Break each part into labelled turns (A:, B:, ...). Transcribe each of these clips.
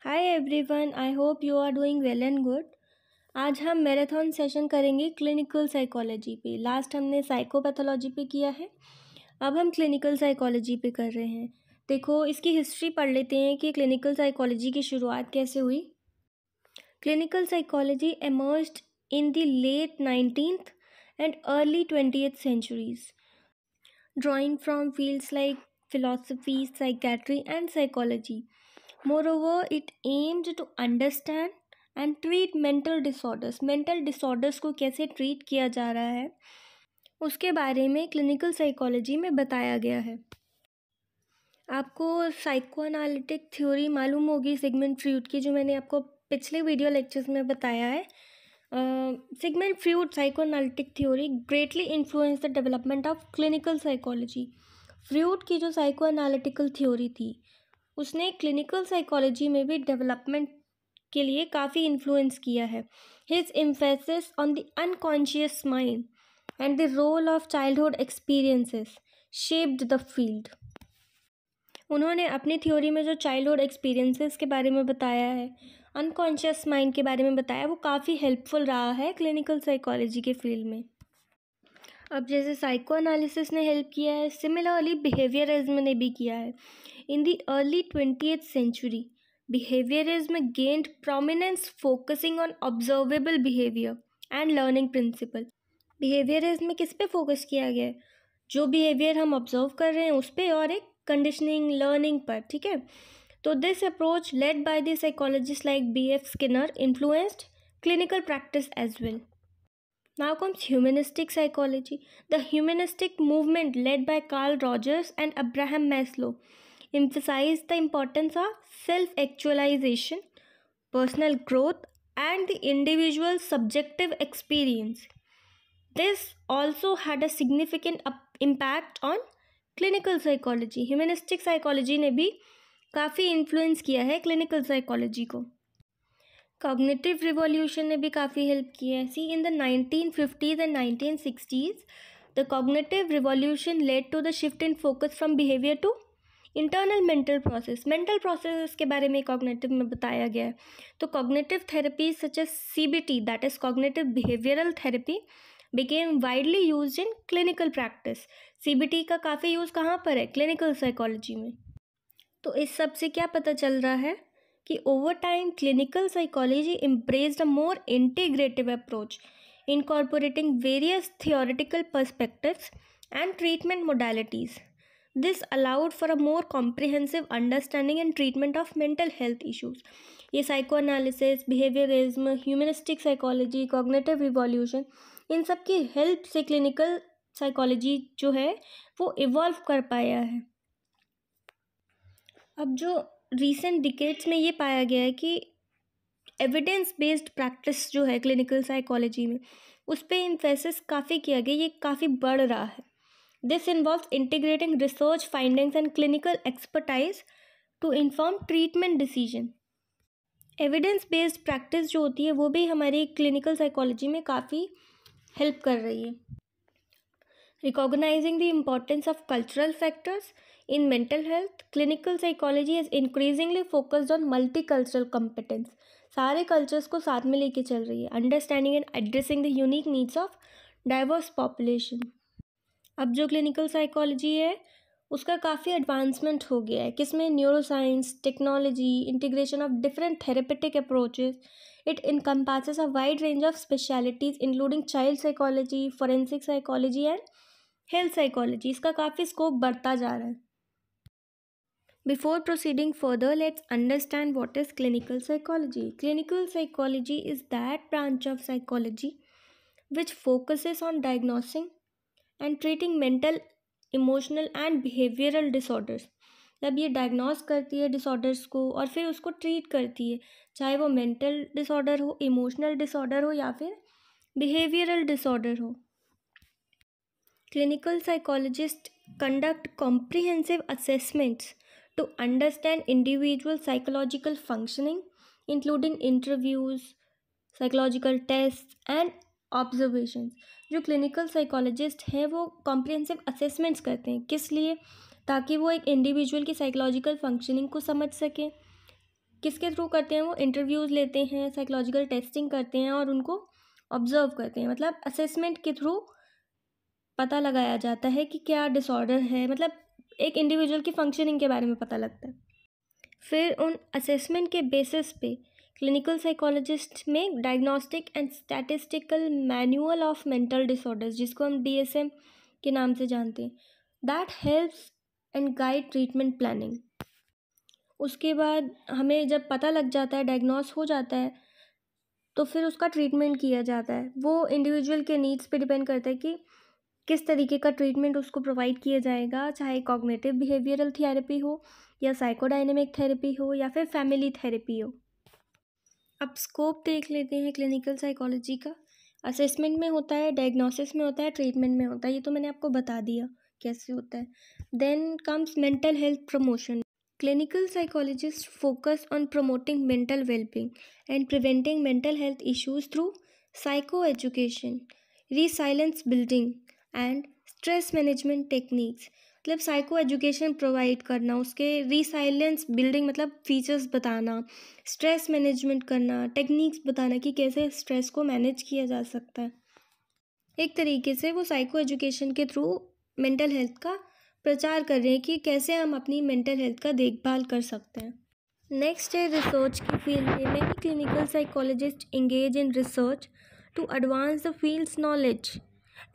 A: Hi everyone, I hope you are doing well and good. आज हम marathon session करेंगे clinical psychology पे। Last हमने साइकोपैथोलॉजी पे किया है, अब हम क्लिनिकल साइकोलॉजी पे कर रहे हैं। देखो, इसकी हिस्ट्री पढ़ लेते हैं कि क्लिनिकल साइकोलॉजी की शुरुआत कैसे हुई। Clinical psychology emerged in the late 19th and early 20th centuries, drawing from fields like philosophy, psychiatry, and psychology. Moreover, it aimed to understand and treat mental disorders. Mental disorders को कैसे treat किया जा रहा है उसके बारे में clinical psychology में बताया गया है। आपको साइको एनालिटिक थ्योरी मालूम होगी सिगमंड फ्रॉइड की, जो मैंने आपको पिछले वीडियो लेक्चर्स में बताया है। Sigmund Freud psycho analytic theory greatly influence the development of clinical psychology. Freud की जो साइको एनालिटिकल थ्योरी थी उसने क्लिनिकल साइकोलॉजी में भी डेवलपमेंट के लिए काफ़ी इन्फ्लुएंस किया है। His emphasis on the unconscious mind and the role of childhood experiences shaped the field. उन्होंने अपनी थ्योरी में जो चाइल्डहुड एक्सपीरियंसेस के बारे में बताया है, अनकॉन्शियस माइंड के बारे में बताया, वो काफ़ी हेल्पफुल रहा है क्लिनिकल साइकोलॉजी के फील्ड में। अब जैसे साइको एनालिसिस ने हेल्प किया है, सिमिलरली बिहेवियरिज्म ने भी किया है। In the early 20th century, behaviourism gained prominence focusing on observable behaviour and learning principle. Behaviourism में किस पे फोकस किया गया है? जो बिहेवियर हम ऑब्जर्व कर रहे हैं उस पर, और एक कंडीशनिंग लर्निंग पर। ठीक है, तो this approach led by the psychologist like B.F. Skinner influenced clinical practice as well. Now comes humanistic psychology. The humanistic movement led by Carl Rogers and Abraham Maslow emphasized the importance of self-actualization, personal growth, and the individual's subjective experience. This also had a significant impact on clinical psychology. Humanistic psychology ने भी काफ़ी influence किया है clinical psychology को। Cognitive revolution ने भी काफ़ी help किया है। See, in the 1950s and 1960s, the cognitive revolution led to the shift in focus from behaviour to internal mental process. Mental process के बारे में कॉग्निटिव में बताया गया है। तो cognitive therapy such as CBT, that is cognitive behavioural therapy, became widely use in clinical practice. CBT का काफ़ी यूज़ कहाँ पर है? क्लिनिकल साइकोलॉजी में। तो इस सब से क्या पता चल रहा है कि over time clinical psychology embraced a more integrative approach, incorporating various theoretical perspectives and treatment modalities. This allowed for a more comprehensive understanding and treatment of mental health issues. ये psychoanalysis, behaviourism, humanistic psychology, cognitive revolution, इन सब की help से clinical psychology जो है वो evolve कर पाया है। अब जो रिसेंट डिकेड्स में ये पाया गया है कि एविडेंस बेस्ड प्रैक्टिस जो है क्लिनिकल साइकोलॉजी में, उस पर एम्फेसिस काफ़ी किया गया, ये काफ़ी बढ़ रहा है। This involves integrating research findings and clinical expertise to inform treatment decision. Evidence based practice जो होती है वो भी हमारी क्लिनिकल साइकोलॉजी में काफ़ी हेल्प कर रही है। Recognizing the importance of cultural factors in mental health, clinical psychology has increasingly focused on multicultural competence. सारे कल्चर्स को साथ में लेके चल रही है, understanding and addressing the unique needs of diverse population. अब जो क्लिनिकल साइकोलॉजी है उसका काफ़ी एडवांसमेंट हो गया है। किसमें? Neuroscience, technology, integration of different therapeutic approaches. It encompasses a wide range of specialities including child psychology, forensic psychology and health psychology. इसका काफ़ी स्कोप बढ़ता जा रहा है। Before proceeding further, let's understand what is clinical psychology. Clinical psychology is that branch of psychology which focuses on diagnosing and treating mental, emotional and behavioural disorders. जब ये diagnose करती है डिसऑर्डर्स को और फिर उसको ट्रीट करती है, चाहे वो मेंटल डिसऑर्डर हो, इमोशनल डिसऑर्डर हो या फिर बिहेवियरल डिसऑर्डर हो। Clinical psychologists conduct comprehensive assessments to understand individual psychological functioning, including interviews, psychological tests and observations. जो क्लिनिकल साइकोलॉजिस्ट हैं वो कॉम्प्रिहेंसिव असेसमेंट्स करते हैं। किस लिए? ताकि वो एक इंडिविजुअल की साइकोलॉजिकल फंक्शनिंग को समझ सकें, किसके थ्रू करते हैं? वो इंटरव्यूज़ लेते हैं, साइकोलॉजिकल टेस्टिंग करते हैं और उनको ऑब्जर्व करते हैं। मतलब असेसमेंट के थ्रू पता लगाया जाता है कि क्या डिसऑर्डर है, मतलब एक इंडिविजुअल की फंक्शनिंग के बारे में पता लगता है। फिर उन असेसमेंट के बेसिस पे क्लिनिकल साइकोलॉजिस्ट में diagnostic and statistical manual of mental disorders, जिसको हम DSM के नाम से जानते हैं, that helps and guide treatment planning. उसके बाद हमें जब पता लग जाता है, डायग्नोस हो जाता है, तो फिर उसका ट्रीटमेंट किया जाता है। वो इंडिविजुअल के नीड्स पे डिपेंड करता है कि किस तरीके का ट्रीटमेंट उसको प्रोवाइड किया जाएगा, चाहे कॉग्निटिव बिहेवियरल थेरेपी हो या साइकोडायनेमिक थेरेपी हो या फिर फैमिली थेरेपी हो। अब स्कोप देख लेते हैं क्लिनिकल साइकोलॉजी का। असेसमेंट में होता है, डायग्नोसिस में होता है, ट्रीटमेंट में होता है। ये तो मैंने आपको बता दिया कैसे होता है। Then comes mental health promotion. Clinical psychologists focus on promoting mental well-being and preventing mental health issues through psychoeducation, resilience building and stress management techniques। मतलब साइको एजुकेशन प्रोवाइड करना, उसके रिसाइलेंस बिल्डिंग मतलब फीचर्स बताना, stress management करना, techniques बताना कि कैसे stress को मैनेज किया जा सकता है। एक तरीके से वो साइको एजुकेशन के थ्रू मेंटल हेल्थ का प्रचार कर रहे हैं कि कैसे हम अपनी मेंटल हेल्थ का देखभाल कर सकते हैं। नेक्स्ट है रिसर्च की फील्ड में। Many clinical psychologist engage in research to advance the field's knowledge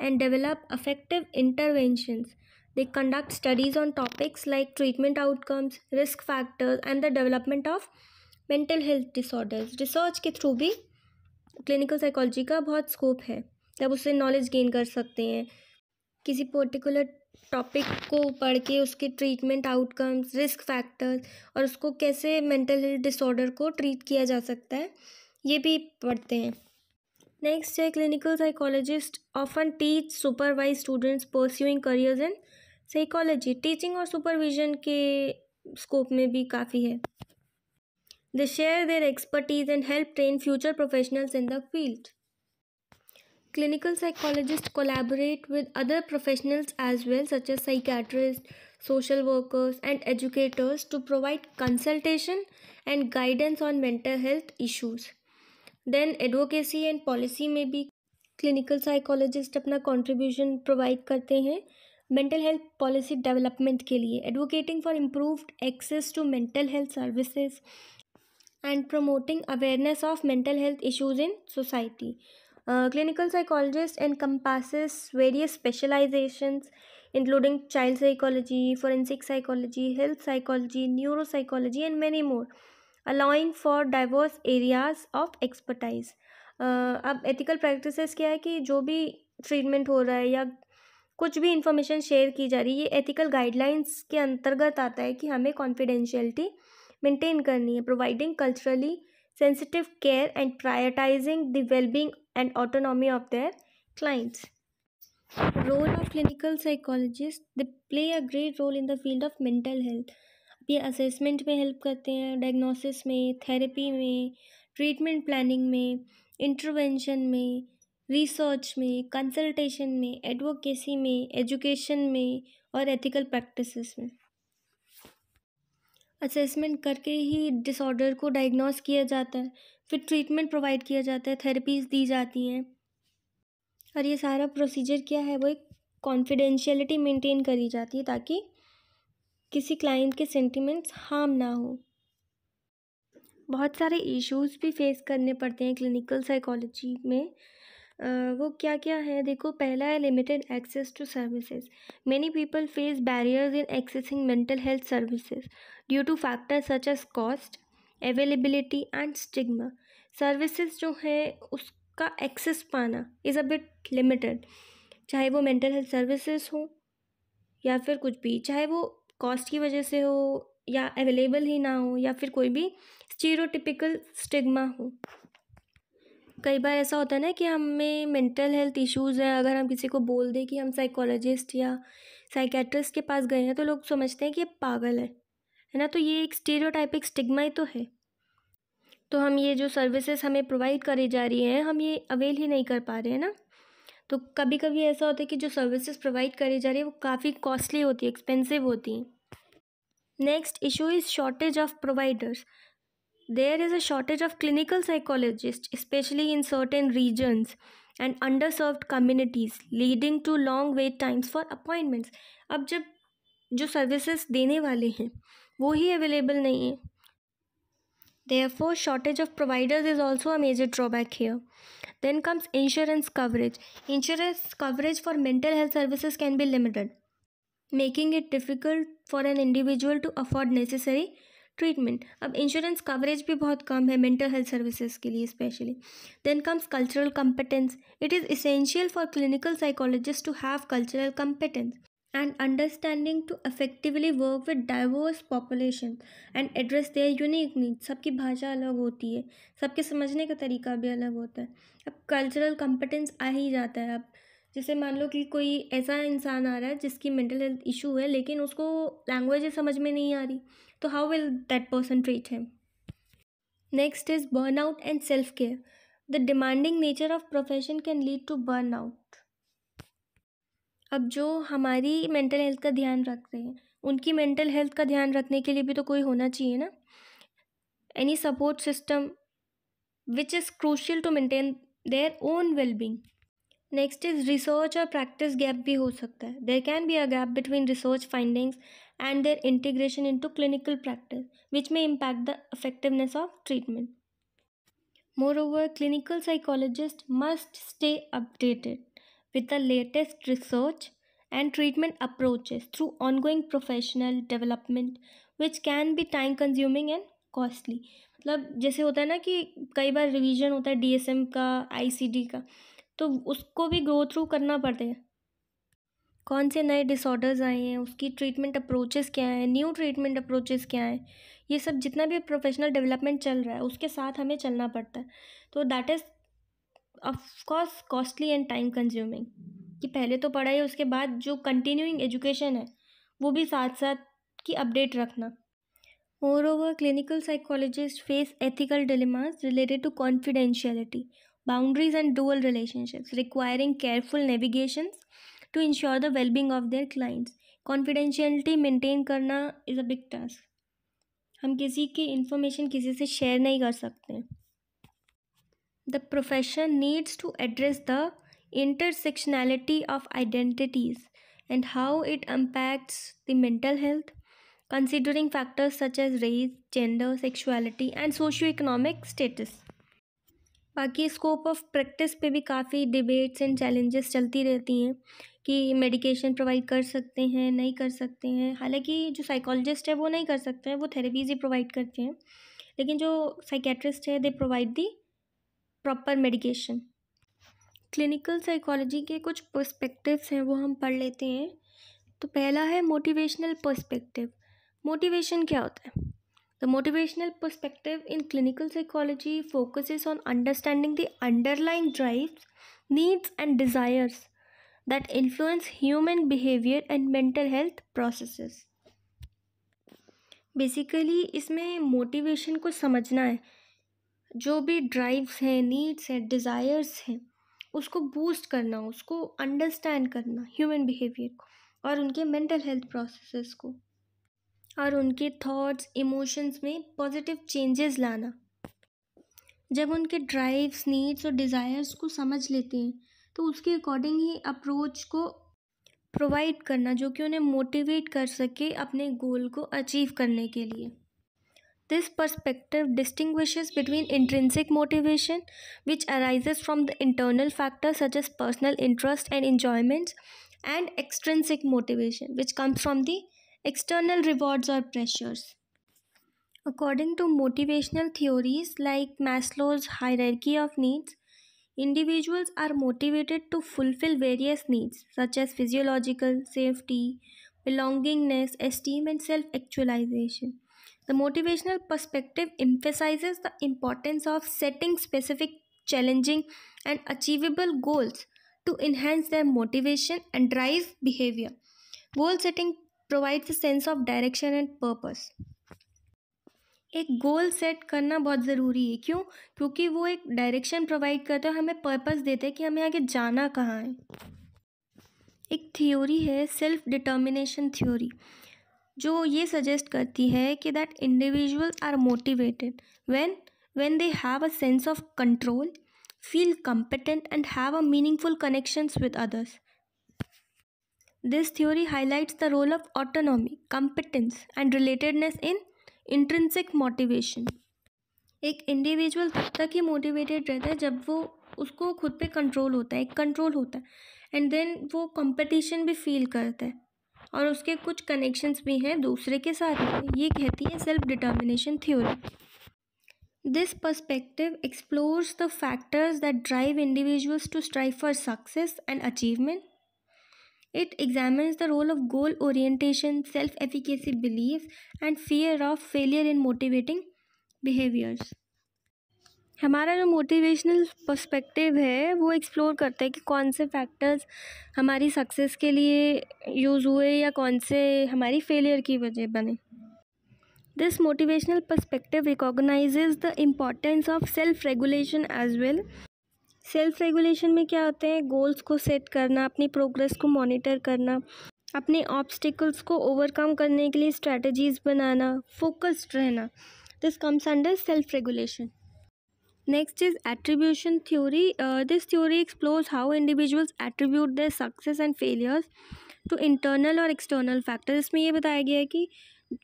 A: and develop effective interventions. They conduct studies on topics like treatment outcomes, risk factors, and the development of mental health disorders. Research के through भी clinical psychology का बहुत scope है, तब उससे knowledge gain कर सकते हैं। किसी पर्टिकुलर टॉपिक को पढ़ के उसके ट्रीटमेंट आउटकम्स, रिस्क फैक्टर्स और उसको कैसे मेंटल हेल्थ डिसऑर्डर को ट्रीट किया जा सकता है, ये भी पढ़ते हैं। नेक्स्ट है clinical psychologist often teach supervise students pursuing careers in psychology. Teaching और सुपरविजन के स्कोप में भी काफ़ी है। They share their expertise and help train future professionals in the field. Clinical psychologists collaborate with other professionals as well, such as psychiatrists, social workers, and educators to provide consultation and guidance on mental health issues. Then advocacy and policy में भी clinical psychologist अपना contribution provide करते हैं mental health policy development के लिए, advocating for improved access to mental health services and promoting awareness of mental health issues in society. Clinical psychologist encompasses various specializations including child psychology, forensic psychology, health psychology, neuropsychology and many more, allowing for diverse areas of expertise. अब ethical practices क्या है कि जो भी treatment हो रहा है या कुछ भी इंफॉर्मेशन शेयर की जा रही है, ये एथिकल गाइडलाइंस के अंतर्गत आता है कि हमें कॉन्फिडेंशियलिटी मेंटेन करनी है, providing culturally sensitive care and prioritizing the well-being and autonomy of their clients. Role of clinical psychologists, they play a great role in the field of mental health. ये assessment में help करते हैं, diagnosis में, therapy में, treatment planning में, intervention में, research में, consultation में, एडवोकेसी में, एजुकेशन में और एथिकल प्रैक्टिसेस में। असेसमेंट करके ही डिसऑर्डर को डायग्नोस किया जाता है, फिर ट्रीटमेंट प्रोवाइड किया जाता है, थेरेपीज़ दी जाती हैं और ये सारा प्रोसीजर क्या है, वो एक कॉन्फिडेंशियलिटी मेंटेन करी जाती है ताकि किसी क्लाइंट के सेंटिमेंट्स हार्म ना हो। बहुत सारे इश्यूज़ भी फेस करने पड़ते हैं क्लिनिकल साइकोलॉजी में। वो क्या क्या है देखो। पहला है limited access to services. Many people face barriers in accessing mental health services due to factors such as cost, availability and stigma. Services जो है उसका एक्सेस पाना इज़ अ बिट लिमिटेड, चाहे वो मेंटल हेल्थ सर्विसेज हो या फिर कुछ भी, चाहे वो कॉस्ट की वजह से हो या अवेलेबल ही ना हो या फिर कोई भी स्टीरियोटिपिकल स्टिग्मा हो। कई बार ऐसा होता है ना कि हमें मेंटल हेल्थ इश्यूज़ हैं, अगर हम किसी को बोल दें कि हम साइकोलॉजिस्ट या साइकेट्रिस्ट के पास गए हैं तो लोग समझते हैं कि ये पागल है ना। तो ये एक स्टीरियोटाइपिक स्टिग्मा ही तो है। तो हम ये जो सर्विसेज हमें प्रोवाइड करी जा रही हैं, हम ये अवेल ही नहीं कर पा रहे हैं ना। तो कभी कभी ऐसा होता है कि जो सर्विसेज प्रोवाइड करी जा रही है वो काफ़ी कॉस्टली होती है, एक्सपेंसिव होती हैं। Next issue is shortage of providers. there is a shortage of clinical psychologists, especially in certain regions and underserved communities, leading to long wait times for appointments. अब जब जो सर्विसेज देने वाले हैं वो ही अवेलेबल नहीं है, therefore shortage of providers is also a major drawback here. Then comes insurance coverage. Insurance coverage for mental health services can be limited, making it difficult for an individual to afford necessary treatment. अब insurance coverage भी बहुत कम है mental health services के लिए specially. Then comes cultural competence. It is essential for clinical psychologist to have cultural competence and understanding to effectively work with diverse population and address their unique needs. सबकी भाषा अलग होती है, सबके समझने का तरीका भी अलग होता है. अब कल्चरल कंपेटेंस आ ही जाता है. अब जैसे मान लो कि कोई ऐसा इंसान आ रहा है जिसकी मेंटल हेल्थ इशू है लेकिन उसको लैंग्वेज समझ में नहीं आ रही, तो how will that person treat him. Next is burnout and self care. The demanding nature of profession can lead to burnout. अब जो हमारी मेंटल हेल्थ का ध्यान रख रहे हैं उनकी मेंटल हेल्थ का ध्यान रखने के लिए भी तो कोई होना चाहिए ना. Any support system which is crucial to maintain their own wellbeing. Next is research और प्रैक्टिस गैप भी हो सकता है. There can be a gap between research findings and their integration into clinical practice, which may impact the effectiveness of treatment. Moreover, clinical psychologists must stay updated with the latest research and treatment approaches through ongoing professional development, which can be time consuming and costly. मतलब जैसे होता है ना कि कई बार revision होता है DSM का, ICD का, तो उसको भी गो थ्रू करना पड़ता है. कौन से नए डिसऑर्डर्स आए हैं, उसकी ट्रीटमेंट अप्रोचेस क्या हैं, न्यू ट्रीटमेंट अप्रोचेस क्या हैं, ये सब जितना भी प्रोफेशनल डेवलपमेंट चल रहा है उसके साथ हमें चलना पड़ता है. तो that is of course costly and time consuming. कि पहले तो पढ़ाई, उसके बाद जो कंटिन्यूइंग एजुकेशन है वो भी साथ साथ की अपडेट रखना. Moreover, clinical psychologist face ethical dilemmas related to confidentiality, boundaries and dual relationships requiring careful navigations to ensure the well-being of their clients. Confidentiality maintain करना is a big task. हम किसी की information किसी से share नहीं कर सकते. The profession needs to address the intersectionality of identities and how it impacts the mental health, considering factors such as race, gender, sexuality and socio-economic status. बाकी scope of practice पे भी काफ़ी debates and challenges चलती रहती हैं कि medication provide कर सकते हैं, नहीं कर सकते हैं. हालांकि जो साइकोलॉजिस्ट है वो नहीं कर सकते हैं, वो थेरेपीज़ ही प्रोवाइड करते हैं, लेकिन जो साइकेट्रिस्ट है they provide the proper medication. Clinical psychology के कुछ पर्सपेक्टिव्स हैं वो हम पढ़ लेते हैं. तो पहला है मोटिवेशनल पर्सपेक्टिव. मोटिवेशन क्या होता है? The motivational perspective in clinical psychology focuses on understanding the underlying drives, needs and desires that influence human behavior and mental health processes. Basically इसमें मोटिवेशन को समझना है. जो भी ड्राइव्स हैं, नीड्स हैं, डिज़ायर्स हैं, उसको बूस्ट करना, उसको अंडरस्टैंड करना ह्यूमन बिहेवियर को और उनके मेंटल हेल्थ प्रोसेसेस को, और उनके थॉट्स, इमोशंस में पॉजिटिव चेंजेस लाना. जब उनके ड्राइव्स, नीड्स और डिज़ायर्स को समझ लेते हैं तो उसके अकॉर्डिंग ही अप्रोच को प्रोवाइड करना जो कि उन्हें मोटिवेट कर सके अपने गोल को अचीव करने के लिए. This perspective distinguishes between intrinsic motivation which arises from the internal factors such as personal interest and enjoyments and extrinsic motivation which comes from the external rewards or pressures. According to motivational theories like Maslow's hierarchy of needs, individuals are motivated to fulfill various needs such as physiological, safety, belongingness, esteem and self-actualization. The motivational perspective emphasizes the importance of setting specific, challenging and achievable goals to enhance their motivation and drive behavior. Goal setting provides a sense of direction and purpose. एक goal set करना बहुत ज़रूरी है. क्यों? क्योंकि वो एक direction provide करता है, हमें पर्पस देते हैं कि हमें आगे जाना कहाँ है. एक थ्योरी है सेल्फ डिटर्मिनेशन थ्योरी. जो ये सजेस्ट करती है कि that individuals are motivated when they have a sense of control, feel competent and have a meaningful connections with others. This theory highlights the role of autonomy, competence and relatedness in intrinsic motivation. एक individual तब तक ही motivated रहता है जब वो उसको खुद पे कंट्रोल होता है, एक कंट्रोल होता है, एंड देन वो कंपटीशन भी फील करता है और उसके कुछ कनेक्शंस भी हैं दूसरे के साथ। ये कहती है self determination theory. This perspective explores the factors that drive individuals to strive for success and achievement. It examines the role of goal orientation, self-efficacy belief and fear of failure in motivating behaviors. हमारा जो motivational perspective है वो explore करता है कि कौन से factors हमारी सक्सेस के लिए यूज़ हुए या कौन से हमारी फेलियर की वजह बने. This motivational perspective recognizes the importance of self regulation as well. Self regulation में क्या होते हैं? गोल्स को सेट करना, अपनी प्रोग्रेस को मॉनिटर करना, अपने ऑब्स्टिकल्स को ओवरकम करने के लिए स्ट्रैटेजीज बनाना, फोकस्ड रहना. This comes under self regulation. Next is attribution theory. This theory explores how individuals attribute their success and failures to internal और एक्सटर्नल फैक्टर्स. इसमें ये बताया गया है कि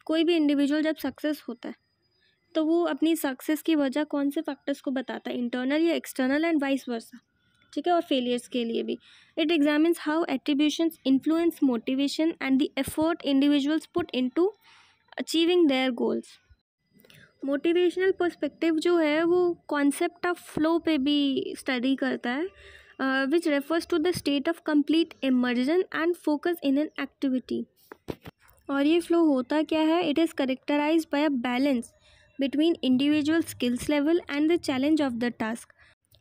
A: कोई भी इंडिविजुअल जब सक्सेस होता है तो वो अपनी सक्सेस की वजह कौन से फैक्टर्स को बताता है, इंटरनल या एक्सटर्नल एंड वाइस वर्सा. ठीक है, और फेलियर्स के लिए भी. It examines how attributions influence motivation and the effort individuals put into achieving their goals. Motivational perspective जो है वो कॉन्सेप्ट ऑफ फ्लो पे भी स्टडी करता है, which refers to the state of complete immersion and focus in an activity. और ये flow होता क्या है? It is characterize by a balance between individual skills level and the challenge of the task,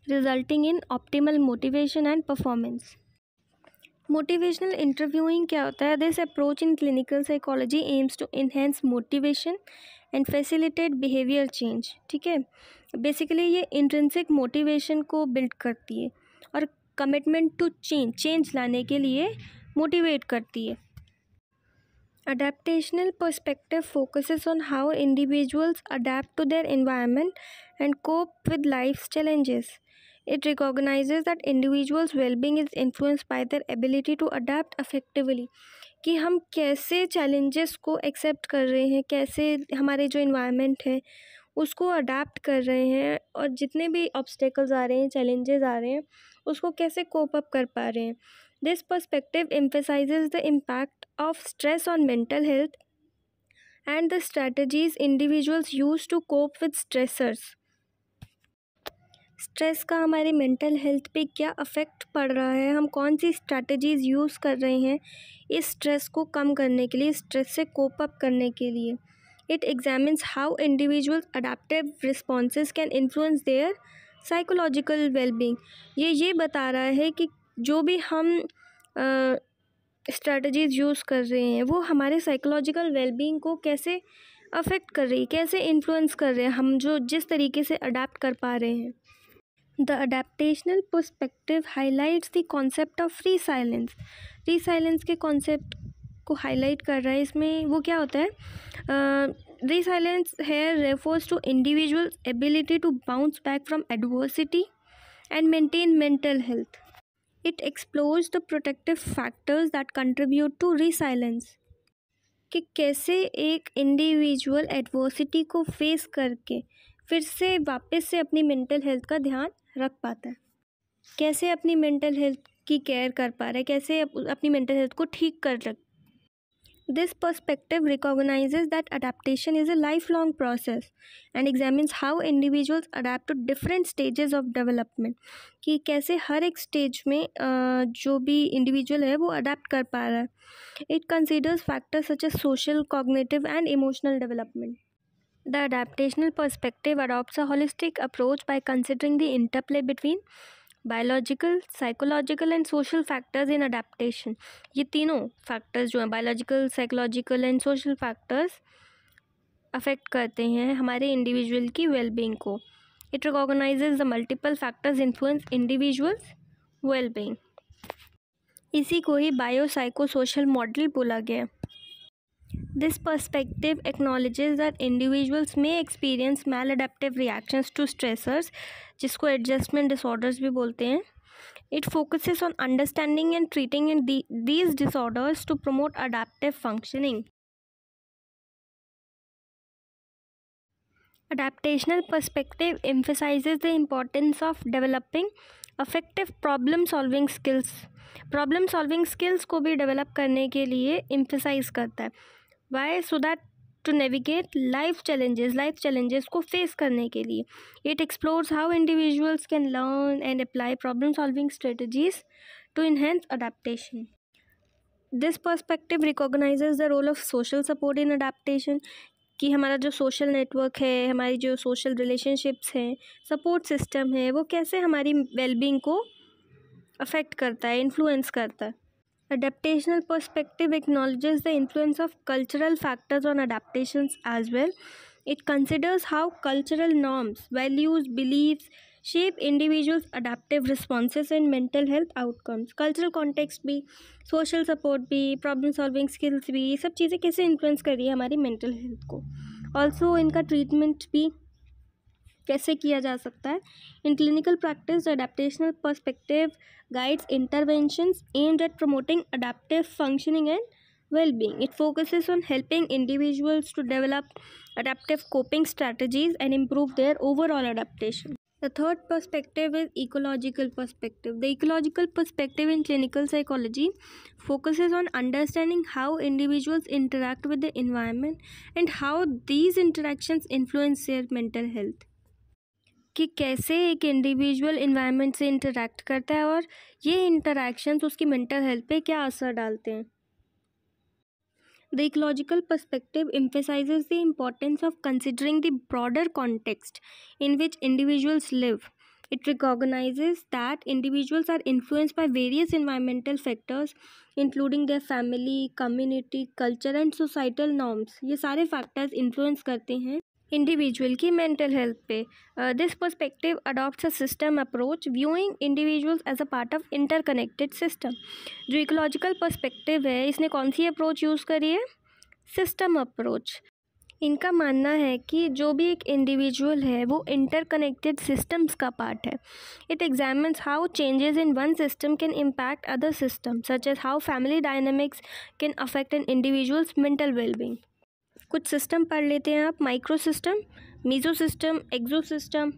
A: resulting in optimal motivation and performance. Motivational interviewing क्या होता है? This approach in clinical psychology aims to enhance motivation and facilitate behavior change. ठीक है, basically ये intrinsic motivation को build करती है और कमिटमेंट टू चेंज लाने के लिए मोटिवेट करती है. Adaptational perspective focuses on how individuals adapt to their environment and cope with life's challenges. It recognizes that individuals' well-being is influenced by their ability to adapt effectively. कि हम कैसे challenges को accept कर रहे हैं, कैसे हमारे जो environment है उसको adapt कर रहे हैं और जितने भी obstacles आ रहे हैं, challenges आ रहे हैं, उसको कैसे cope up कर पा रहे हैं. This perspective emphasizes the impact of stress on mental health and the strategies individuals use to cope with stressors. Stress का हमारे मेंटल हेल्थ पे क्या अफेक्ट पड़ रहा है, हम कौन सी स्ट्रैटेजीज़ यूज़ कर रहे हैं इस स्ट्रेस को कम करने के लिए, स्ट्रेस से कोप अप करने के लिए. It examines how individuals adaptive responses can influence their psychological wellbeing. ये बता रहा है कि जो भी हम स्ट्रैटेजीज़ यूज़ कर रहे हैं वो हमारे साइकोलॉजिकल वेलबींग को कैसे अफेक्ट कर रही है, कैसे इन्फ्लुएंस कर रहे हैं, हम जो जिस तरीके से अडेप्ट कर पा रहे हैं. The adaptational perspective highlights the concept of resilience. Resilience के कॉन्सेप्ट को हाईलाइट कर रहा है. इसमें वो क्या होता है? रीसाइलेंस है refers to individuals ability to bounce back from adversity and maintain mental health. It explores the protective factors that contribute to resilience. कि कैसे एक इंडिविजुअल एडवर्सिटी को फेस करके फिर से वापस से अपनी मेंटल हेल्थ का ध्यान रख पाता है, कैसे अपनी मेंटल हेल्थ की केयर कर पा रहा है, कैसे अपनी मेंटल हेल्थ को ठीक कर रख. This perspective recognizes that adaptation is a lifelong process and examines how individuals adapt to different stages of development. कि कैसे हर एक स्टेज में जो भी इंडिविजुअल है वो अडेप्ट कर पा रहा है. It considers factors such as social, cognitive and emotional development. The adaptational perspective adopts a holistic approach by considering the interplay between biological, psychological and social factors in adaptation. ये तीनों factors जो हैं, biological, psychological and social factors, affect करते हैं हमारे individual की wellbeing को. It recognises the multiple factors influence individuals wellbeing. इसी को ही बायो साइको सोशल मॉडल बोला गया. This perspective acknowledges that individuals may experience maladaptive reactions to stressors, जिसको adjustment disorders भी बोलते हैं. It focuses on understanding and treating these disorders to promote adaptive functioning. Adaptational perspective emphasizes the importance of developing effective problem-solving skills. Problem-solving skills को भी develop करने के लिए emphasize करता है. Why? So that to navigate life challenges को face करने के लिए. It explores how individuals can learn and apply problem-solving strategies to enhance adaptation. This perspective recognizes the role of social support in adaptation. कि हमारा जो social network है, हमारी जो सोशल रिलेशनशिप्स हैं, सपोर्ट सिस्टम है, वो कैसे हमारी वेलबींग को अफेक्ट करता है, इन्फ्लुएंस करता है. Adaptational perspective acknowledges the influence of cultural factors on adaptations as well. It considers how cultural norms, values, beliefs shape individuals' adaptive responses and mental health outcomes. Cultural context भी, social support भी, problem solving skills भी, ये सब चीज़ें कैसे influence कर रही है हमारी मेंटल हेल्थ को. ऑल्सो इनका ट्रीटमेंट भी कैसे किया जा सकता है. In clinical practice adaptational perspective guides interventions aimed at promoting adaptive functioning and well-being. It focuses on helping individuals to develop adaptive coping strategies and improve their overall adaptation. The third perspective is ecological perspective. The ecological perspective in clinical psychology focuses on understanding how individuals interact with the environment and how these interactions influence their mental health. कि कैसे एक individual environment से interact करता है और ये interactions उसकी mental health पे क्या असर डालते हैं. The ecological perspective emphasizes the importance of considering the broader context in which individuals live. It recognizes that individuals are influenced by various environmental factors including their family, community, culture and societal norms. ये सारे factors influence करते हैं individual की mental health पे. This perspective adopts a system approach viewing individuals as a part of interconnected system. जो ecological perspective है इसने कौन सी अप्रोच यूज़ करी है? System approach. इनका मानना है कि जो भी एक इंडिविजुअल है वो इंटरकनेक्टेड सिस्टम्स का पार्ट है. It examines how changes in one system can impact other system such as how family dynamics can affect an individuals mental wellbeing. कुछ सिस्टम पढ़ लेते हैं आप. Microsystem, mesosystem, exosystem,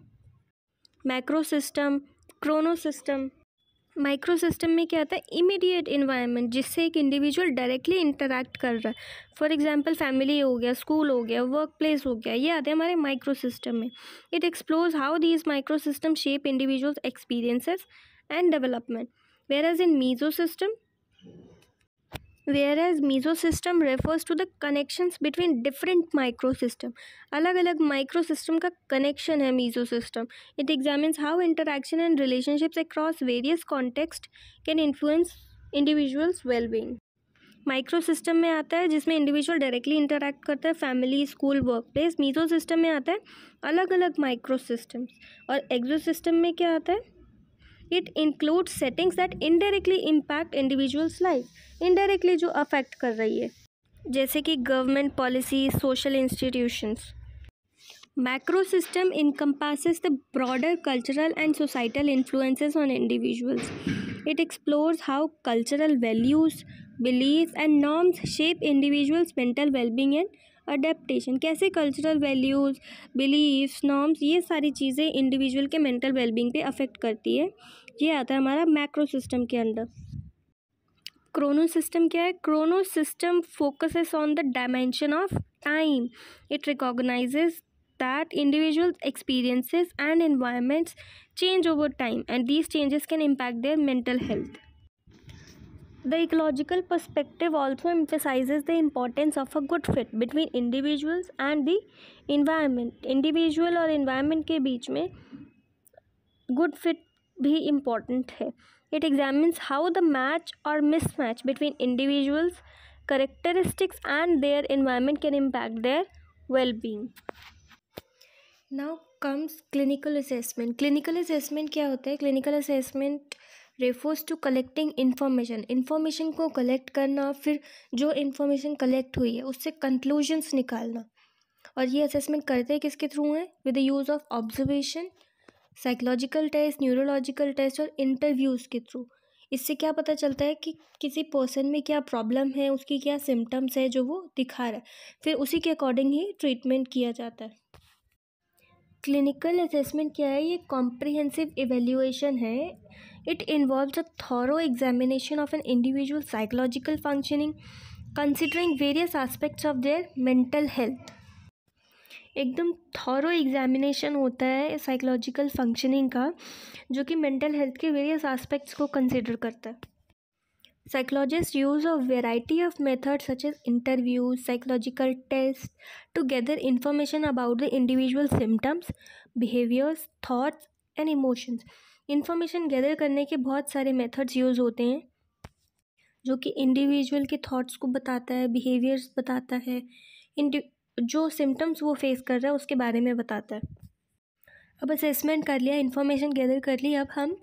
A: macrosystem, chronosystem. Micro system में क्या आता है? Immediate environment जिससे एक इंडिविजुअल डायरेक्टली इंटरैक्ट कर रहा है. फॉर एग्जांपल फैमिली हो गया, स्कूल हो गया, वर्क प्लेस हो गया, ये आते हैं हमारे माइक्रो सिस्टम में. It explores how these micro system shape individuals experiences and development. whereas meso system refers to the connections between different microsystem. अलग अलग माइक्रो सिस्टम का कनेक्शन है meso system. It examines how interaction and relationships across various contexts can influence individuals well-being. Micro system में आता है जिसमें individual directly interact करता है, family, school, work place. Meso system में आता है अलग अलग माइक्रो सिस्टम्स. और एक्सो सिस्टम में क्या आता है? It includes settings that indirectly impact individuals life. Indirectly जो अफेक्ट कर रही है, जैसे कि government policy, social institutions. Macro system encompasses the broader cultural and societal influences on individuals. It explores how cultural values, beliefs and norms shape individuals' mental well-being and adaptation. कैसे cultural values, beliefs, norms ये सारी चीज़ें individual के mental wellbeing पे affect करती है. ये आता है हमारा मैक्रो सिस्टम के अंडर. क्रोनो सिस्टम क्या है? Chrono system focuses on the dimension of time. It recognises that individuals' experiences and environments change over time and these changes can impact their mental health. The ecological perspective also emphasizes the importance of a good fit between individuals and the environment. Individual और environment के बीच में good fit भी important है. It examines how the match or mismatch between individuals' characteristics and their environment can impact their well-being. Now comes clinical assessment. Clinical assessment क्या होता है? Clinical assessment refers to collecting information को collect करना, फिर जो information collect हुई है उससे कंक्लूजन्स निकालना। और ये असेसमेंट करते हैं किसके थ्रू है? With the use of observation, psychological test, neurological test और इंटरव्यूज़ के थ्रू। इससे क्या पता चलता है कि किसी पर्सन में क्या प्रॉब्लम है, उसकी क्या सिम्टम्स है जो वो दिखा रहा है, फिर उसी के अकॉर्डिंग ही ट्रीटमेंट किया जाता है। क्लिनिकल असेसमेंट क्या है? ये कॉम्प्रिहेंसिव इवेल्युएशन है। It involves a thorough examination of an individual psychological functioning considering various aspects of their mental health. एकदम थॉरो एग्जामिनेशन होता है साइकोलॉजिकल फंक्शनिंग का, जो कि मेंटल हेल्थ के वेरियस एस्पेक्ट्स को कंसिडर करता है। Psychologists use a variety of methods such as interviews, psychological tests to gather information about the individual's symptoms, behaviors, thoughts and emotions. Information gather करने के बहुत सारे methods यूज़ होते हैं जो कि इंडिविजुअल के थॉट्स को बताता है, बिहेवियर्स बताता है, जो सिम्टम्स वो फेस कर रहा है उसके बारे में बताता है। अब असेसमेंट कर लिया, इन्फॉर्मेशन गैदर कर ली, अब हम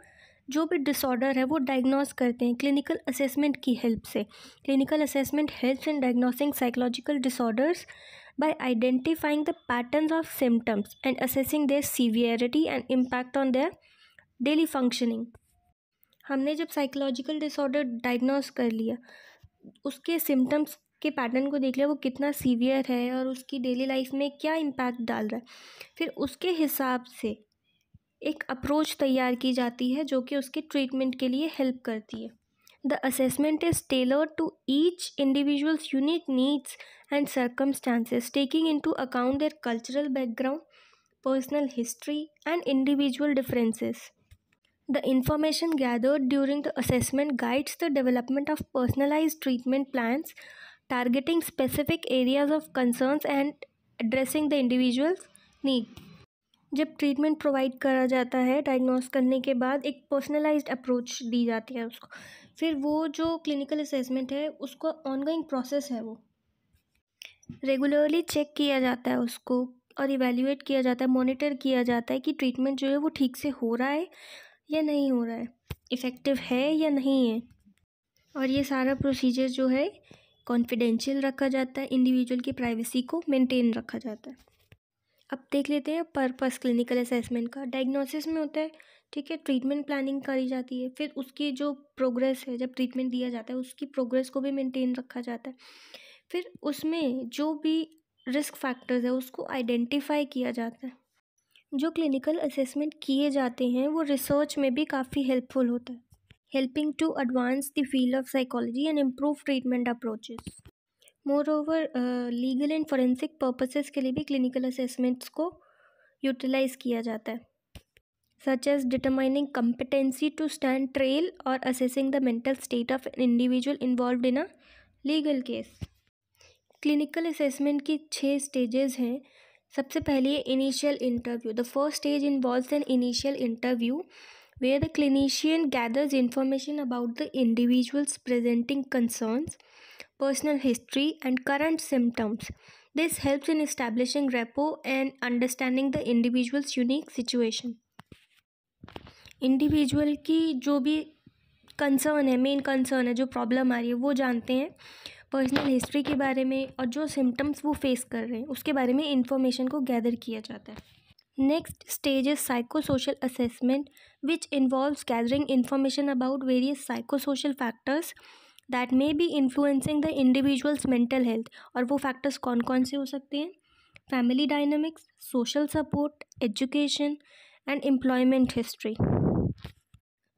A: जो भी डिसऑर्डर है वो डायग्नोस करते हैं क्लिनिकल असेसमेंट की हेल्प से। Clinical assessment helps in diagnosing psychological disorders by identifying the patterns of symptoms and assessing their severity and impact on their daily functioning. हमने जब साइकोलॉजिकल डिसऑर्डर डायग्नोस कर लिया, उसके सिम्टम्स के पैटर्न को देख लिया, वो कितना सीवियर है और उसकी डेली लाइफ में क्या इम्पैक्ट डाल रहा है, फिर उसके हिसाब से एक अप्रोच तैयार की जाती है जो कि उसके ट्रीटमेंट के लिए हेल्प करती है। The assessment is tailored to each individuals unique needs and circumstances taking into account their cultural background, personal history and individual differences. The information gathered during the assessment guides the development of personalized treatment plans targeting specific areas of concerns and addressing the individual's need. जब treatment provide करा जाता है diagnose करने के बाद, एक personalised approach दी जाती है उसको, फिर वो जो क्लिनिकल असेसमेंट है उसको ऑनगोइंग प्रोसेस है, वो रेगुलरली चेक किया जाता है उसको और इवेल्युएट किया जाता है, मॉनिटर किया जाता है कि ट्रीटमेंट जो है वो ठीक से हो रहा है या नहीं हो रहा है, इफ़ेक्टिव है या नहीं है। और ये सारा प्रोसीजर जो है कॉन्फिडेंशियल रखा जाता है, इंडिविजुअल की प्राइवेसी को मेंटेन रखा जाता है। अब देख लेते हैं पर्पस क्लिनिकल असेसमेंट का। डायग्नोसिस में होता है, ठीक है, ट्रीटमेंट प्लानिंग करी जाती है, फिर उसकी जो प्रोग्रेस है, जब ट्रीटमेंट दिया जाता है उसकी प्रोग्रेस को भी मेंटेन रखा जाता है, फिर उसमें जो भी रिस्क फैक्टर्स है उसको आइडेंटिफाई किया जाता है। जो क्लिनिकल असेसमेंट किए जाते हैं वो रिसर्च में भी काफ़ी हेल्पफुल होता है, helping to advance the field of psychology and improve treatment approaches. Moreover legal and forensic purposes के लिए भी क्लिनिकल असेसमेंट्स को यूटिलाइज किया जाता है, such as determining competency to stand trial और assessing the mental state of an individual involved in a legal case. Clinical assessment की 6 stages हैं। सबसे पहले है initial interview. The first stage involves an initial interview where the clinician gathers information about the individuals presenting concerns, personal history and current symptoms. This helps in establishing rapport and understanding the individual's unique situation. Individual की जो भी concern है, main concern है, जो problem आ रही है वो जानते हैं, पर्सनल हिस्ट्री के बारे में और जो सिम्टम्स वो फेस कर रहे हैं उसके बारे में इंफॉर्मेशन को गैदर किया जाता है। Next stage is psychosocial assessment, which involves gathering information about various psychosocial factors that may be influencing the individual's mental health. और वो factors कौन कौन से हो सकते हैं? Family dynamics, social support, education and employment history.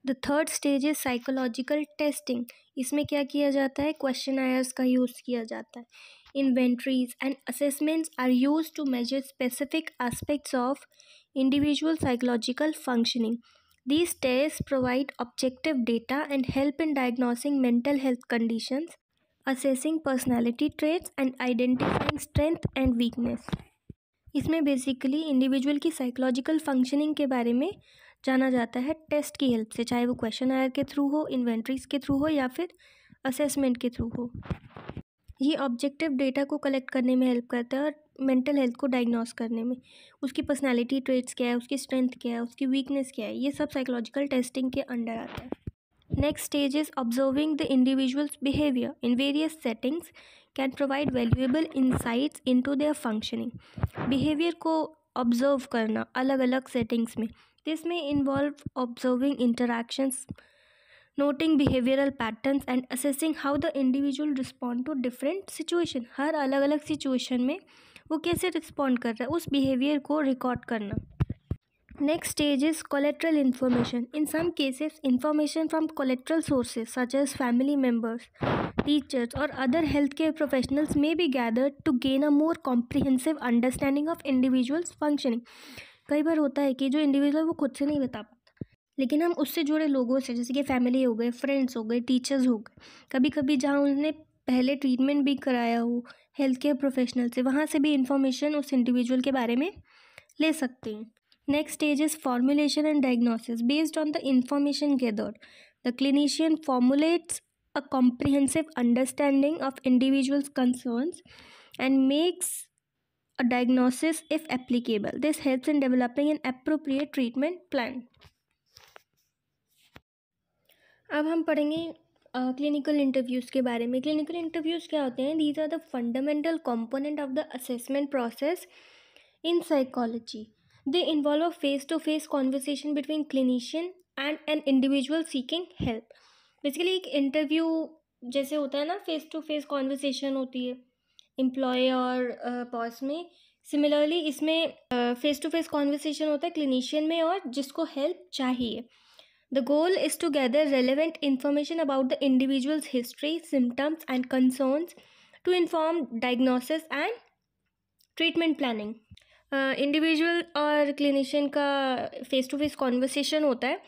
A: The third stage is psychological testing. इसमें क्या किया जाता है? क्वेश्चनायर्स का यूज़ किया जाता है. Inventories and assessments are used to measure specific aspects of individual psychological functioning. These tests provide objective data and help in diagnosing mental health conditions, assessing personality traits and identifying strength and weakness. इसमें basically individual की psychological functioning के बारे में जाना जाता है test की help से, चाहे वो क्वेश्चनायर के थ्रू हो, इन्वेंट्रीज के थ्रू हो या फिर असेसमेंट के थ्रू हो। ये ऑब्जेक्टिव डेटा को कलेक्ट करने में हेल्प करता है और मेंटल हेल्थ को डायग्नोस करने में। उसकी पर्सनालिटी ट्रेट्स क्या है, उसकी स्ट्रेंथ क्या है, उसकी वीकनेस क्या है, ये सब साइकोलॉजिकल टेस्टिंग के अंडर आता है। Next stage is observing the individual's behavior in various settings can provide valuable insights into their functioning. Behavior को observe करना अलग अलग settings में, this may involve observing interactions, noting behavioral patterns and assessing how the individual respond to different situation. हर अलग अलग situation में वो कैसे respond कर रहा है, उस behavior को record करना. Next stage is collateral information. In some cases, information from collateral sources such as family members, teachers or other healthcare professionals may be gathered to gain a more comprehensive understanding of individuals' functioning. कई बार होता है कि जो individual वो खुद से नहीं बता पाता, लेकिन हम उससे जुड़े लोगों से, जैसे कि फैमिली हो गए, फ्रेंड्स हो गए, टीचर्स हो गए, कभी कभी जहाँ उन्होंने पहले ट्रीटमेंट भी कराया हो हेल्थ केयर प्रोफेशनल से, वहाँ से भी इंफॉर्मेशन उस इंडिविजुअल के बारे में ले सकते हैं. Next stage is formulation and diagnosis. Based on the information gathered, the clinician formulates a comprehensive understanding of individuals' concerns and makes a diagnosis if applicable. This helps in developing an appropriate treatment plan. अब हम पढ़ेंगे clinical interviews के बारे में. Clinical interviews क्या होते हैं? These are the fundamental component of the assessment process in psychology. They involve a face-to-face conversation between clinician and an individual seeking help. Basically एक इंटरव्यू जैसे होता है ना, फेस टू फेस कॉन्वर्सेशन होती है एम्प्लॉय और बॉस में. Similarly इसमें फेस टू फेस कॉन्वर्सेशन होता है क्लिनिशियन में और जिसको हेल्प चाहिए. The goal is to gather relevant information about the individual's history, symptoms and concerns to inform diagnosis and treatment planning. Individual और क्लिनिशियन का फेस टू फेस कॉन्वर्सेशन होता है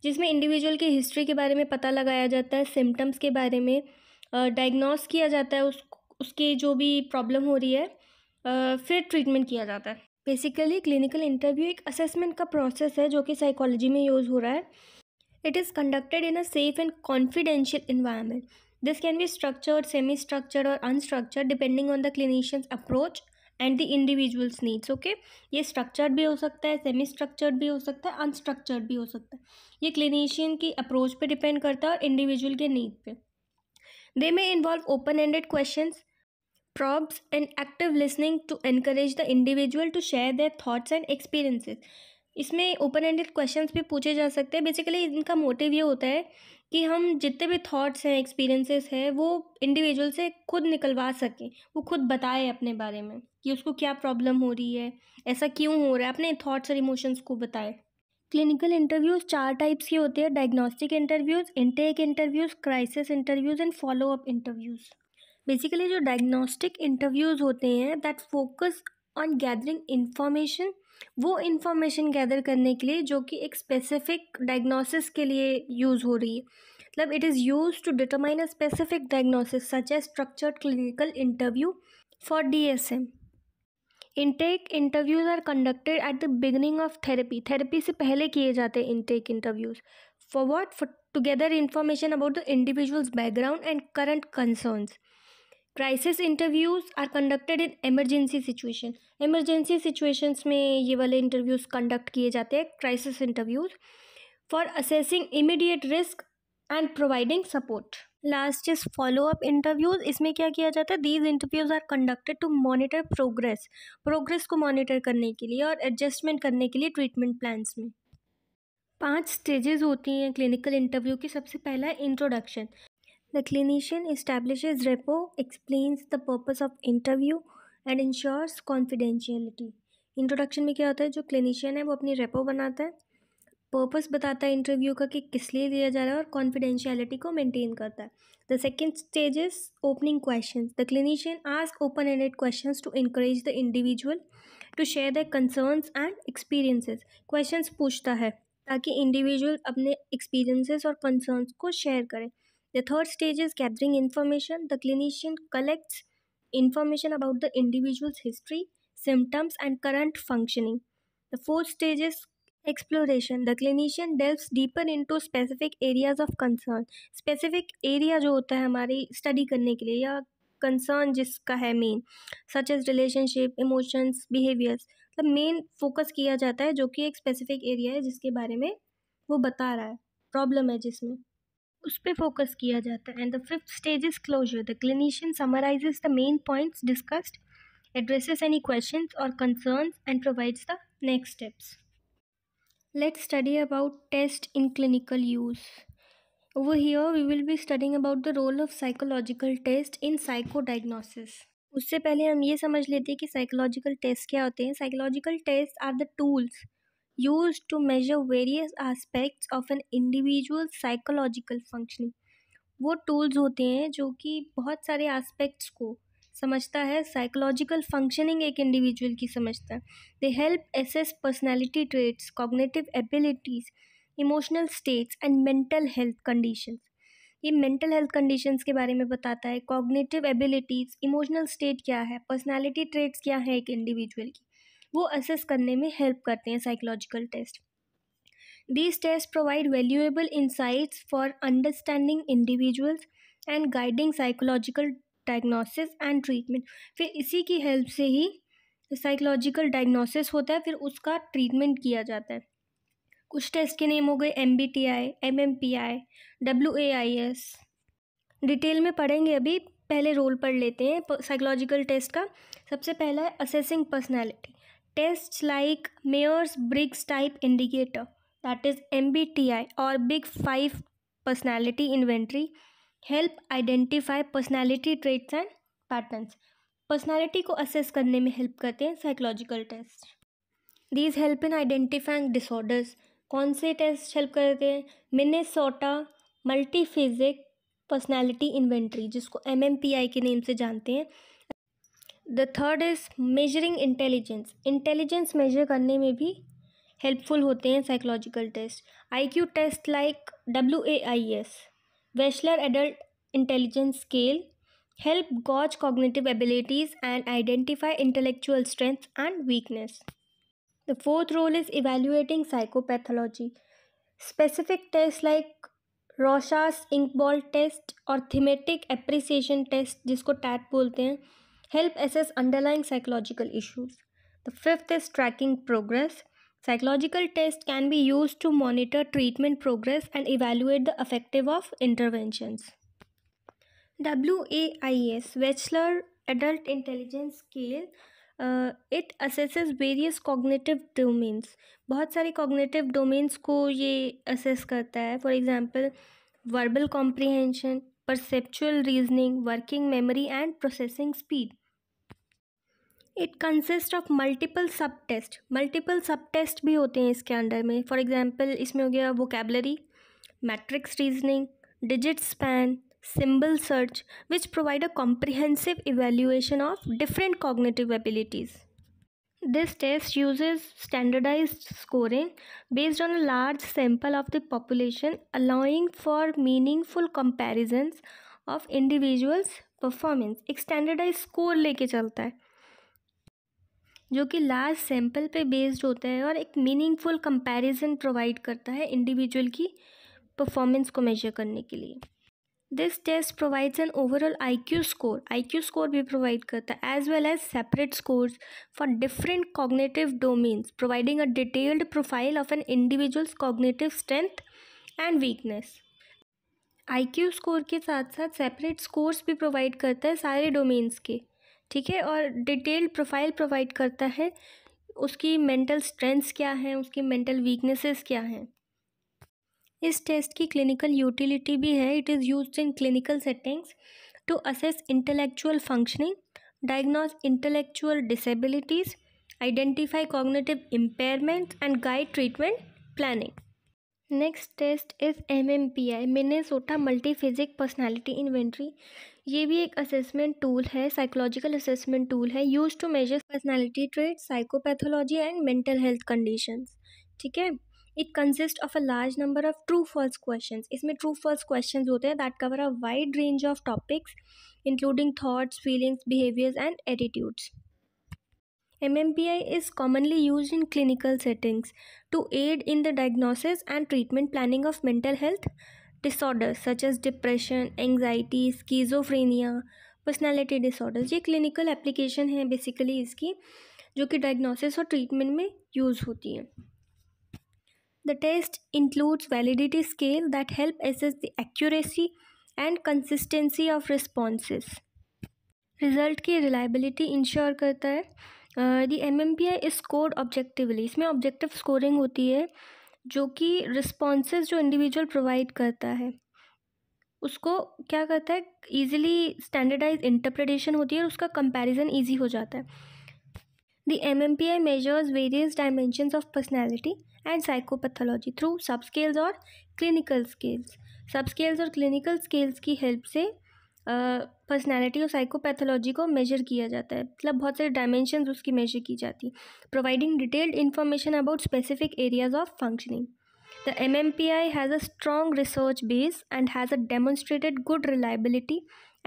A: जिसमें इंडिविजुअल की हिस्ट्री के बारे में पता लगाया जाता है, सिम्टम्स के बारे में डायग्नोस किया जाता है, उसकी जो भी प्रॉब्लम हो रही है, फिर ट्रीटमेंट किया जाता है. बेसिकली क्लिनिकल इंटरव्यू एक असेसमेंट का प्रोसेस है जो कि साइकोलॉजी में यूज़ हो रहा है. It is conducted in a safe and confidential environment. This can be structured, semi structured और unstructured depending on the clinicians approach and the individuals needs. Okay, ये स्ट्रक्चर्ड भी हो सकता है, सेमी स्ट्रक्चर्ड भी हो सकता है, अनस्ट्रक्चर्ड भी हो सकता है. ये क्लिनिशियन की अप्रोच पे डिपेंड करता है और इंडिविजुअल के नीड पे. They may involve open ended questions, probes and active listening to encourage the individual to share their thoughts and experiences. इसमें ओपन एंडेड क्वेश्चंस भी पूछे जा सकते हैं. बेसिकली इनका मोटिव ये होता है कि हम जितने भी थॉट्स हैं, एक्सपीरियंसेस हैं, वो इंडिविजुअल से खुद निकलवा सकें, वो खुद बताए अपने बारे में कि उसको क्या प्रॉब्लम हो रही है, ऐसा क्यों हो रहा है, अपने थॉट्स और इमोशंस को बताए. क्लिनिकल इंटरव्यूज़ 4 टाइप्स के होते हैं: diagnostic interviews, intake interviews, crisis interviews and follow up interviews. Basically जो डायग्नोस्टिक इंटरव्यूज़ होते हैं that focus on gathering information, वो इंफॉर्मेशन गैदर करने के लिए जो कि एक स्पेसिफिक डायग्नोसिस के लिए यूज़ हो रही है. मतलब it is use to determine a specific diagnosis such as structured clinical interview for DSM. Intake interviews are conducted at the beginning of therapy से पहले किए जाते हैं intake interviews. For what? For to gather information about the individuals background and current concerns. Crisis interviews are conducted in emergency situation. Emergency situations में ये वाले interviews conduct किए जाते हैं, crisis interviews, for assessing immediate risk and providing support. Last is follow up interviews. इसमें क्या किया जाता है? These interviews are conducted to monitor progress को मॉनिटर करने के लिए और एडजस्टमेंट करने के लिए ट्रीटमेंट प्लान्स में. 5 स्टेजेस होती हैं क्लिनिकल इंटरव्यू की. सबसे पहला है introduction. The clinician establishes rapport, explains the purpose of interview and ensures confidentiality. Introduction में क्या होता है? जो क्लिनिशियन है वो अपनी रेपो बनाता है, पर्पस बताता है इंटरव्यू का कि किस लिए दिया जा रहा है और कॉन्फिडेंशियलिटी को मेंटेन करता है. The second stage is opening questions. The clinician ask open ended questions to encourage the individual to share the concerns and experiences. Questions पूछता है ताकि इंडिविजुअल अपने एक्सपीरियंसेस और कंसर्न्स को शेयर करें. The third stage is gathering information. The clinician collects information about the individual's history, symptoms, and current functioning. The fourth stage is exploration. The clinician delves deeper into specific areas of concern. Specific area जो होता है हमारी study करने के लिए या concern जिसका है main, such as relationship, emotions, behaviours. मतलब मेन फोकस किया जाता है जो कि एक स्पेसिफिक एरिया है जिसके बारे में वो बता रहा है, प्रॉब्लम है जिसमें. उस पर फोकस किया जाता है. And the fifth stage is closure. The clinician summarizes the main points discussed, addresses any questions or concerns, and provides the next steps. Let's study about test in clinical use. Over here we will be studying about the role of psychological test in psychodiagnosis. उससे पहले हम ये समझ लेते हैं कि psychological test क्या होते हैं. Psychological test are the tools used to measure various aspects of an individual's psychological functioning. वो टूल्स होते हैं जो कि बहुत सारे एस्पेक्ट्स को समझता है. साइकोलॉजिकल फंक्शनिंग एक इंडिविजुअल की समझता है. They help assess personality traits, cognitive abilities, emotional states and mental health conditions. ये मेंटल हेल्थ कंडीशंस के बारे में बताता है. कॉग्निटिव एबिलिटीज़, इमोशनल स्टेट क्या है, पर्सनैलिटी ट्रेट्स क्या है एक इंडिविजुअल की, वो असेस करने में हेल्प करते हैं psychological test. These tests provide valuable insights for understanding individuals and guiding psychological diagnosis and treatment. फिर इसी की हेल्प से ही साइकोलॉजिकल डायग्नोसिस होता है, फिर उसका ट्रीटमेंट किया जाता है. कुछ टेस्ट के नेम हो गए MBTI, MMPI, WAIS. डिटेल में पढ़ेंगे अभी. पहले रोल पढ़ लेते हैं साइकोलॉजिकल टेस्ट का. सबसे पहला है assessing personality. Test like Myers Briggs type indicator, that is MBTI or Big 5 personality inventory, help identify personality traits and patterns. Personality को असेस करने में हेल्प करते हैं psychological test. These help in identifying disorders. कौन से test help करते हैं? Minnesota multiphasic personality inventory, जिसको MMPI के नेम से जानते हैं. The third is measuring intelligence. Intelligence measure करने में भी हेल्पफुल होते हैं psychological test. IQ test like WAIS, Wechsler adult intelligence scale, help gauge cognitive abilities and identify intellectual strength and weakness. The fourth role is evaluating psychopathology. Specific test like Rorschach inkblot test और thematic apperception test, जिसको TAT बोलते हैं, help assess underlying psychological issues. The fifth is tracking progress. Psychological tests can be used to monitor treatment progress and evaluate the effectiveness of interventions. WAIS, Wechsler Adult Intelligence Scale, it assesses various cognitive domains. बहुत सारे cognitive domains को ये assess करता है. For example, verbal comprehension, perceptual reasoning, working memory and processing speed. It consist of multiple सब test. Multiple सब test भी होते हैं इसके अंडर में. फॉर एग्जाम्पल इसमें हो गया vocabulary, matrix reasoning, digit span, symbol search, which provide a comprehensive evaluation of different cognitive abilities. This test uses standardized scoring based on a large sample of the population, allowing for meaningful comparisons of individuals' performance. एक standardized score लेके चलता है जो कि large sample पे based होता है और एक मीनिंगफुल कंपैरिजन प्रोवाइड करता है इंडिविजुअल की परफॉर्मेंस को मेजर करने के लिए. This test provides an overall IQ score. IQ score भी प्रोवाइड करता है as well as separate scores for different cognitive domains, providing a detailed profile of an individuals cognitive strength and weakness. IQ score के साथ साथ separate scores भी provide करता है सारे डोमेन्स के, ठीक है, और डिटेल्ड प्रोफाइल प्रोवाइड करता है उसकी मेंटल स्ट्रेंथ्स क्या हैं, उसकी मेंटल वीकनेसेस क्या हैं. इस टेस्ट की क्लिनिकल यूटिलिटी भी है. It is used in clinical settings to assess intellectual functioning, diagnose intellectual disabilities, identify cognitive impairments and guide treatment planning. Next test is MMPI, Minnesota multiphasic personality inventory. ये भी एक assessment tool है, psychological assessment tool है, use to measure personality trait, psychopathology and mental health conditions. ठीक है. It consist of a large number of true false questions. इसमें true false questions होते हैं that cover a wide range of topics including thoughts, feelings, behaviours and attitudes. MMPI is commonly used in clinical settings to aid in the diagnosis and treatment planning of mental health disorders such as depression, anxiety, schizophrenia, personality disorders. ये clinical application है basically इसकी, जो कि diagnosis और treatment में use होती है. The test includes validity scale that help assess the accuracy and consistency of responses. Result की रिलायबिलिटी इंश्योर करता है. The MMPI is scored objectively. इसमें ऑब्जेक्टिव स्कोरिंग होती है जो कि रिस्पॉन्सेज जो इंडिविजुअल प्रोवाइड करता है उसको क्या करता है, ईजिली स्टैंडर्डाइज इंटरप्रिटेशन होती है और उसका कंपैरिजन ईजी हो जाता है. The MMPI measures various dimensions of personality and psychopathology through subscales और clinical scales. सबस्केल्स और क्लिनिकल स्केल्स की हेल्प से पर्सनैलिटी और साइकोपैथोलॉजी को मेजर किया जाता है. मतलब बहुत सारे डायमेंशंस उसकी मेजर की जाती है. Providing detailed information about specific areas of functioning. The MMPI has a strong research base and has a demonstrated good reliability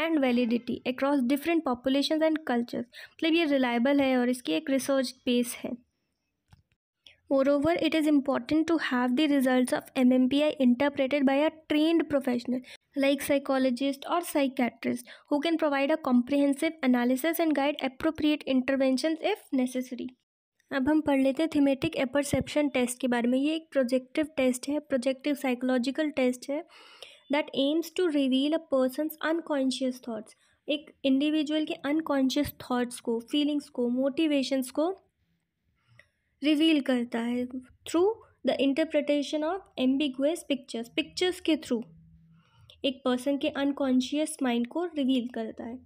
A: and validity across different populations and cultures. मतलब ये reliable है और इसकी एक research base है. Moreover, it is important to have the results of MMPI interpreted by a trained professional like psychologist or psychiatrist who can provide a comprehensive analysis and guide appropriate interventions if necessary. अब हम पढ़ लेते हैं thematic apperception test के बारे में. ये एक प्रोजेक्टिव टेस्ट है, प्रोजेक्टिव साइकोलॉजिकल टेस्ट है that aims to reveal a persons unconscious thoughts. एक इंडिविजुअल के अनकॉन्शियस थॉट्स को, फीलिंग्स को, मोटिवेशंस को रिवील करता है through the interpretation of ambiguous pictures. Pictures के थ्रू एक पर्सन के अनकॉन्शियस माइंड को रिवील करता है.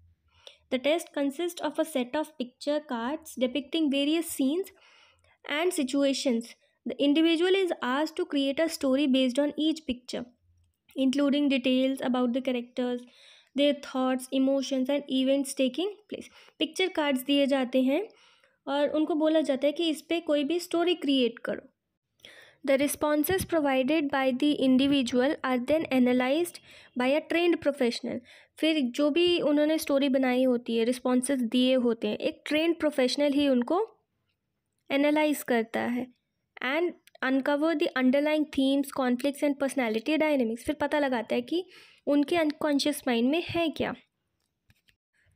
A: The test consists of a set of picture cards depicting various scenes and situations. The individual is asked to create a story based on each picture, including details about the characters, their thoughts, emotions and events taking place. Picture cards दिए जाते हैं और उनको बोला जाता है कि इस पे कोई भी स्टोरी क्रिएट करो. The responses provided by the individual are then analyzed by a trained professional. फिर जो भी उन्होंने स्टोरी बनाई होती है, रिस्पॉन्सेस दिए होते हैं, एक ट्रेंड प्रोफेशनल ही उनको एनालाइज करता है and uncover the underlying themes, conflicts and personality dynamics. फिर पता लगाता है कि उनके अनकॉन्शियस माइंड में है क्या.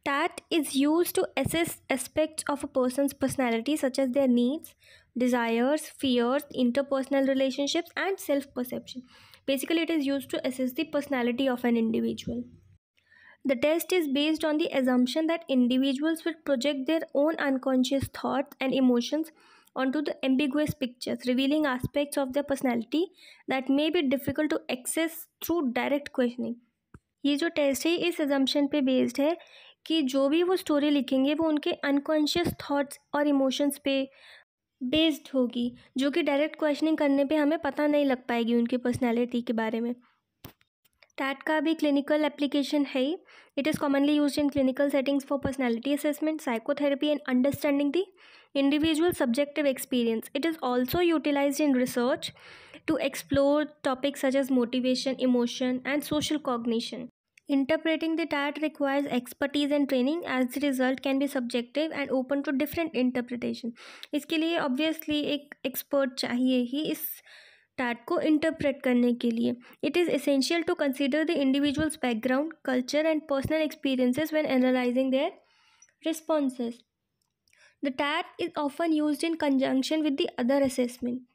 A: TAT is used to assess aspects of a person's personality such as their needs, desires, fears, interpersonal relationships and self-perception. Basically, it is used to assess the personality of an individual. The test is based on the assumption that individuals will project their own unconscious thoughts and emotions onto the ambiguous pictures, revealing aspects of their personality that may be difficult to access through direct questioning. ये जो test है इस assumption पे based है कि जो भी वो स्टोरी लिखेंगे वो उनके अनकॉन्शियस थॉट्स और इमोशंस पे बेस्ड होगी, जो कि डायरेक्ट क्वेश्चनिंग करने पे हमें पता नहीं लग पाएगी उनकी पर्सनैलिटी के बारे में. टैट का भी क्लिनिकल एप्लीकेशन है. It is commonly use in clinical settings for personality assessment, psychotherapy and understanding the individual subjective experience. It is also utilized in research to explore topics such as motivation, emotion, and social cognition. Interpreting the TAT requires expertise and training as the result can be subjective and open to different interpretation. इसके लिए obviously एक expert चाहिए ही इस TAT को interpret करने के लिए. It is essential to consider the individual's background, culture, and personal experiences when analyzing their responses. The TAT is often used in conjunction with the other assessment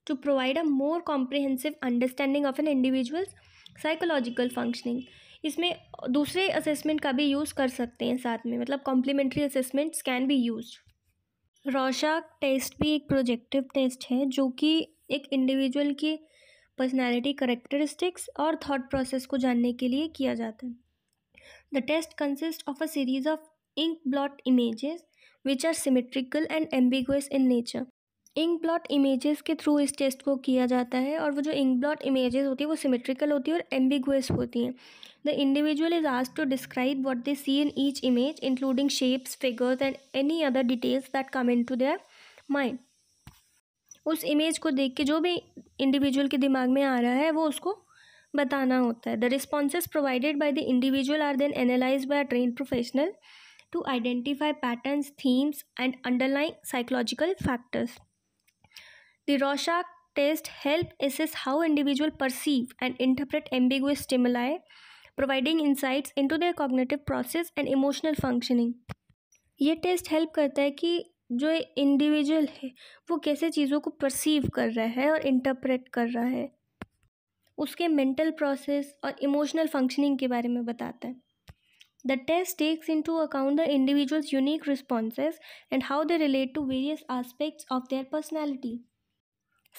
A: to provide a more comprehensive understanding of an individual's psychological functioning. इसमें दूसरे assessment का भी use कर सकते हैं साथ में, मतलब complementary assessments can be used. Rorschach test भी एक प्रोजेक्टिव टेस्ट है जो कि एक इंडिविजुअल की पर्सनैलिटी करेक्टरिस्टिक्स और थॉट प्रोसेस को जानने के लिए किया जाता है. The test consist of a series of ink blot images which are symmetrical and ambiguous in nature. Ink blot images के थ्रू इस टेस्ट को किया जाता है और वो जो इंक ब्लॉट इमेजेस होती है वो सिमेट्रिकल होती है और एम्बिगुअस होती हैं. The individual is asked to describe what they see in each image including shapes, figures and any other details that come into their mind. उस इमेज को देख के जो भी इंडिविजुअल के दिमाग में आ रहा है वो उसको बताना होता है. The responses provided by the individual are then analyzed by a trained professional to identify patterns, themes and underlying psychological factors. The Rorschach test help assess how individuals perceive and interpret ambiguous stimuli, providing insights into their cognitive process and emotional functioning. ये test help करता है कि जो individual है वो कैसे चीज़ों को परसीव कर रहा है और इंटरप्रेट कर रहा है, उसके मेंटल प्रोसेस और इमोशनल फंक्शनिंग के बारे में बताता है। The test takes into account the individuals unique responses and how they relate to various aspects of their personality,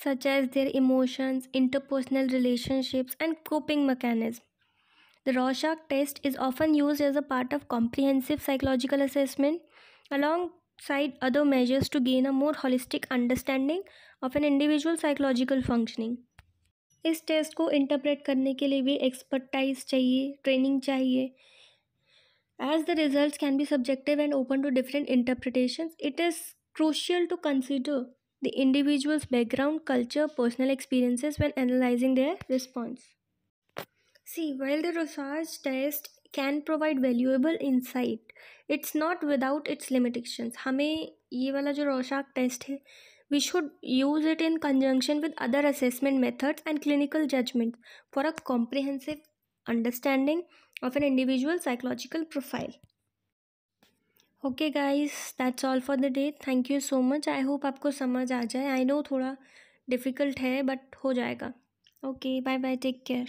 A: such as their emotions, interpersonal relationships, and coping mechanisms. The Rorschach test is often used as a part of comprehensive psychological assessment alongside other measures to gain a more holistic understanding of an individual psychological functioning. इस test को interpret करने के लिए भी expertise चाहिए, training चाहिए. As the results can be subjective and open to different interpretations, it is crucial to consider the individual's background, culture, personal experiences when analyzing their response. See, while the Rorschach test can provide valuable insight, it's not without its limitations. हमें ये वाला जो Rorschach test है, we should use it in conjunction with other assessment methods and clinical judgment for a comprehensive understanding of an individual psychological profile. Okay guys, that's all for the day. Thank you so much. I hope आपको समझ आ जाए. I know थोड़ा difficult है but हो जाएगा. Okay, bye bye, take care.